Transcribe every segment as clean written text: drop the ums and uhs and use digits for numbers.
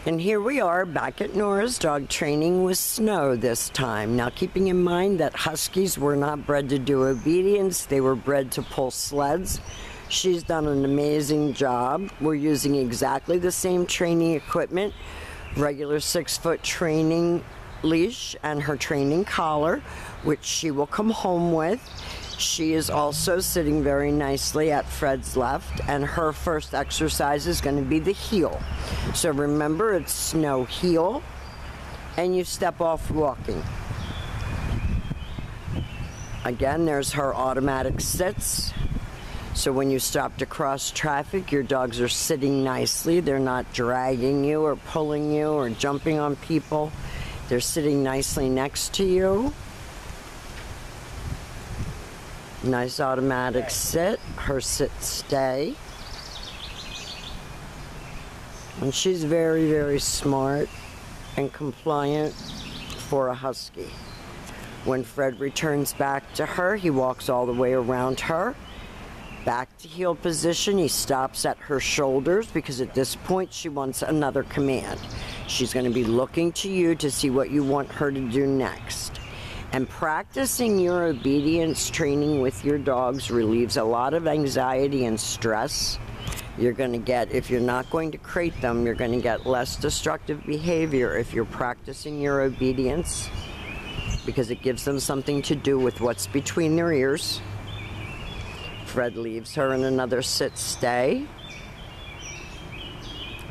And here we are back at Nora's dog training with Snow this time. Now, keeping in mind that Huskies were not bred to do obedience, they were bred to pull sleds. She's done an amazing job. We're using exactly the same training equipment, regular 6-foot training leash and her training collar, which she will come home with. She is also sitting very nicely at Fred's left, and her first exercise is going to be the heel. So remember, it's Snow heel, and you step off walking. Again, there's her automatic sits. So when you stop to cross traffic, your dogs are sitting nicely. They're not dragging you or pulling you or jumping on people. They're sitting nicely next to you. Nice automatic sit, her sit stay. And she's very, very smart and compliant for a Husky. When Fred returns back to her, he walks all the way around her. Back to heel position, he stops at her shoulders because at this point she wants another command. She's going to be looking to you to see what you want her to do next. And practicing your obedience training with your dogs relieves a lot of anxiety and stress. You're going to get, if you're not going to crate them, you're going to get less destructive behavior if you're practicing your obedience, because it gives them something to do with what's between their ears. Fred leaves her in another sit stay.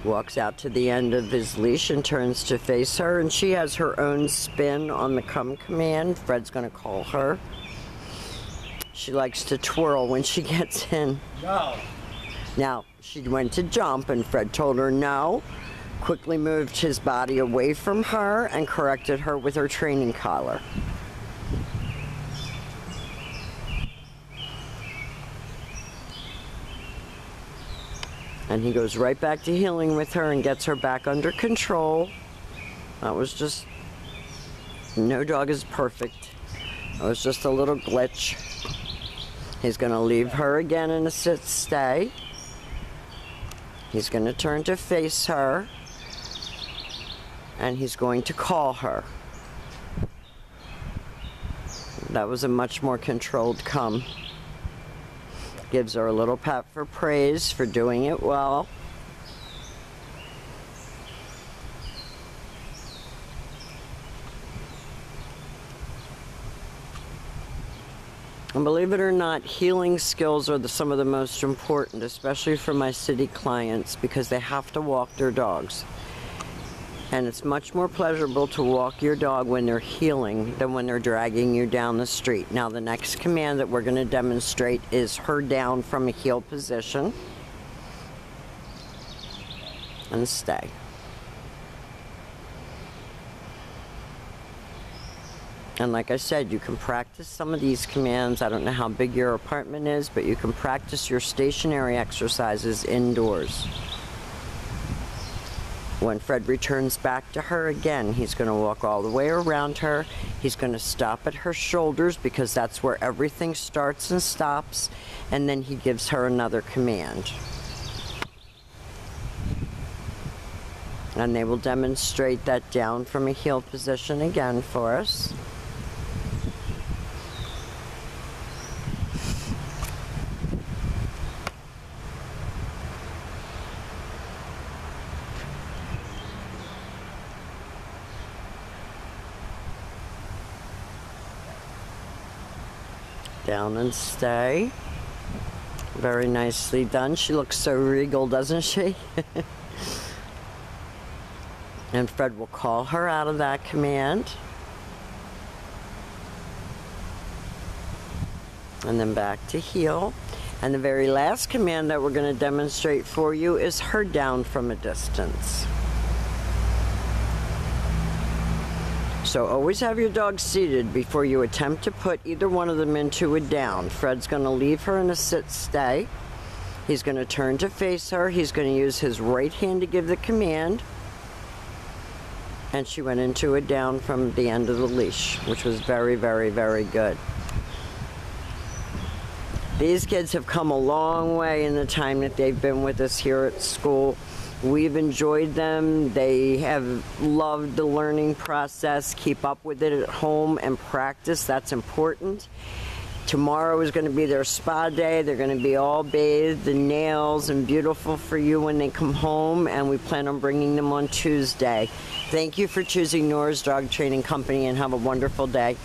Walks out to the end of his leash and turns to face her, and she has her own spin on the come command. Fred's going to call her. She likes to twirl when she gets in. No. Now, she went to jump, and Fred told her no. Quickly moved his body away from her and corrected her with her training collar. And he goes right back to heeling with her and gets her back under control. That was just, no dog is perfect. It was just a little glitch. He's going to leave her again in a sit stay. He's going to turn to face her. And he's going to call her. That was a much more controlled come. Gives her a little pat for praise for doing it well. And believe it or not, heeling skills are some of the most important, especially for my city clients, because they have to walk their dogs. And it's much more pleasurable to walk your dog when they're heeling than when they're dragging you down the street. Now, the next command that we're going to demonstrate is her down from a heel position. And stay. And like I said, you can practice some of these commands. I don't know how big your apartment is, but you can practice your stationary exercises indoors. When Fred returns back to her again, he's going to walk all the way around her. He's going to stop at her shoulders because that's where everything starts and stops. And then he gives her another command. And they will demonstrate that down from a heel position again for us. Down and stay. Very nicely done. She looks so regal, doesn't she? And Fred will call her out of that command. And then back to heel. And the very last command that we're going to demonstrate for you is her down from a distance. So always have your dog seated before you attempt to put either one of them into a down. Fred's going to leave her in a sit stay. He's going to turn to face her. He's going to use his right hand to give the command. And she went into a down from the end of the leash, which was very, very, very good. These kids have come a long way in the time that they've been with us here at school. We've enjoyed them. They have loved the learning process. Keep up with it at home and practice. That's important. Tomorrow is going to be their spa day. They're going to be all bathed and nails and beautiful for you when they come home, and we plan on bringing them on Tuesday. Thank you for choosing Nora's Dog Training Company, and have a wonderful day.